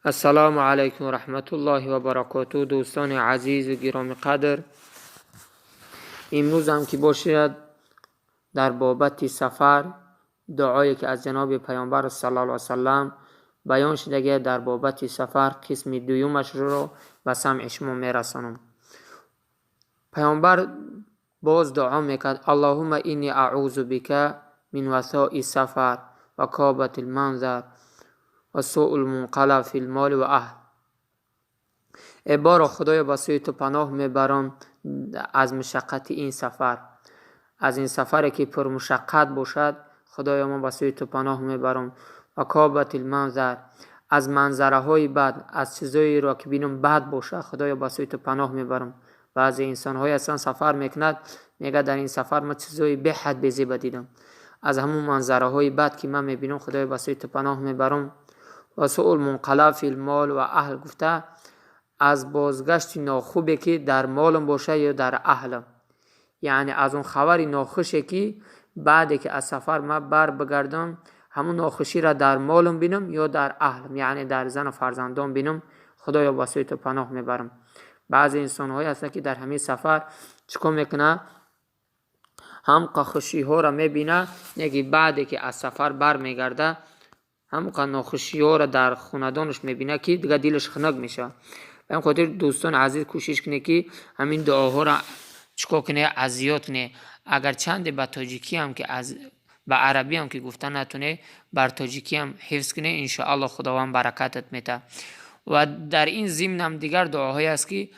السلام علیکم و رحمت الله و برکاته. دوستان عزیز و گرامی قدر، امروز هم که باشد در بابت سفر، دعایی که از جناب پیامبر صلی الله علیه و سلم بیان شده در بابت سفر قسم دویمش رو به سمع شما میرسانم. پیامبر باز دعا میکرد: اللهم اینی اعوذ بک من وساء السفر و کابت المنظر و سوء المنقلب فی المال و اهل. ای بارا خدایا به سوی تو پناه میبرم از مشقت این سفر، از این سفری که پر مشقت باشد. خدایا ما به سوی تو پناه میبرم. و کابت المنظر، از منظره های بد، از چیزایی را که بینم بد باشه، خدایا به سوی تو پناه میبرم. بعضی انسان های اصلا سفر میکند، میگه در این سفر ما چیزایی به حد بزیبا دیدم. از همون منظره های بد که من میبینم، خدایا به سوی تو پناه میبرم. و سوء المنقلب فی المال و اهل، گفته از بازگشت ناخوبی که در مالم باشه یا در اهلم، یعنی از اون خبری ناخوشی که بعدی که از سفر من بر بگردم، همون ناخوشی را در مالم بینم یا در اهلم، یعنی در زن و فرزندان بینم، خدایا با سوی تو پناه میبرم. بعضی انسان های هست که در همین سفر چیکار میکنه؟ هم خوشی ها را میبینه، نگی بعدی که از سفر بر میگرده هم ناخوشی ها را در خاندانش میبینه که دیگه دلش خنک میشه. به این خاطر دوستان عزیز کوشش کنه که همین دعاها را چیکار کنه؟ ازیاد کنه. اگر چند به تاجیکی هم که به عربی هم که گفتن نتونه، بر تاجیکی هم حفظ کنه، ان شاء الله خداوند برکتت میده. و در این ضمن هم دیگر دعاهایی است که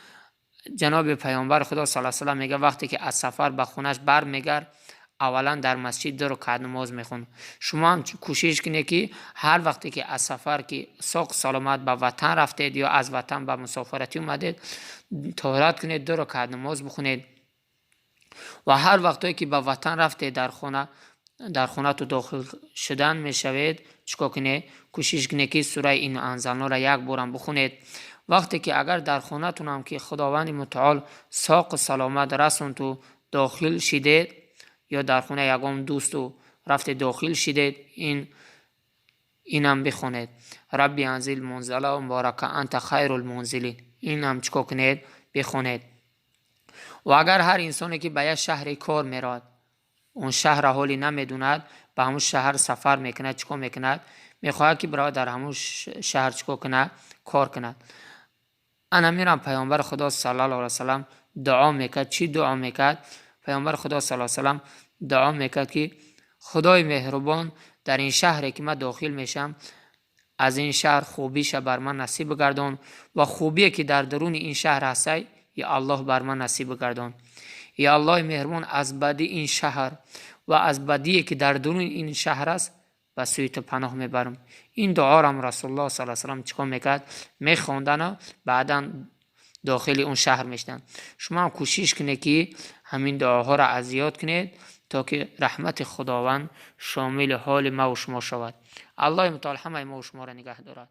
جناب پیامبر خدا صلی الله علیه و سلم میگه وقتی که از سفر به خونش بر میگرد، اولا در مسجد 2 رکعت نماز میخون. شما هم کوشش کنید که هر وقتی که از سفر که ساق سلامت به وطن رفتید یا از وطن به مسافرتی اومدید، طهارت کنید، 2 رکعت نماز بخونید. و هر وقتی که به وطن رفتید، در خونه تو داخل شدن میشوید، چیکار کنید؟ کوشش کنید که سوره این انزلنا را یک بارم بخونید. وقتی که اگر در خونه تون هم که خداوند متعال ساق سلامت رسون تو داخل شدید، یا در خونه یگام دوست و رفته داخل شدید، اینم بخونید: ربی انزل منزلا مبارک انت خیر المنزلین. اینم چیکار کنید؟ بخونید. و اگر هر انسانی که به یک شهر کار میراد، اون شهر حالی نمیدوند، به همون شهر سفر میکنه، چیکار میکند؟ میخواهد که برای در همون شهر چیکار کنه؟ کار کند. انا میرم پیامبر خدا صلی الله علیه و سلم دعا میکرد. چی دعا میکرد؟ پیامبر خدا صلی الله علیه و سلم دعا میکرد که خدای مهربان، در این شهری که من داخل میشم، از این شهر خوبیش بر من نصیب گردان، و خوبی که در درون این شهر هست یا الله بر من نصیب گردان. یا الله مهربان، از بدی این شهر و از بدی که در درون این شهر است به سوی تو پناه میبرم. این دعا را رسول الله صلی الله علیه و سلم چیکار میکرد؟ میخواندن و بعدا داخل اون شهر میشدن. شما هم کوشش کنید که همین دعاها را ازیاد کنید تا که رحمت خداوند شامل حال ما و شما شود. الله متعال همه ما و شما را نگه دارد.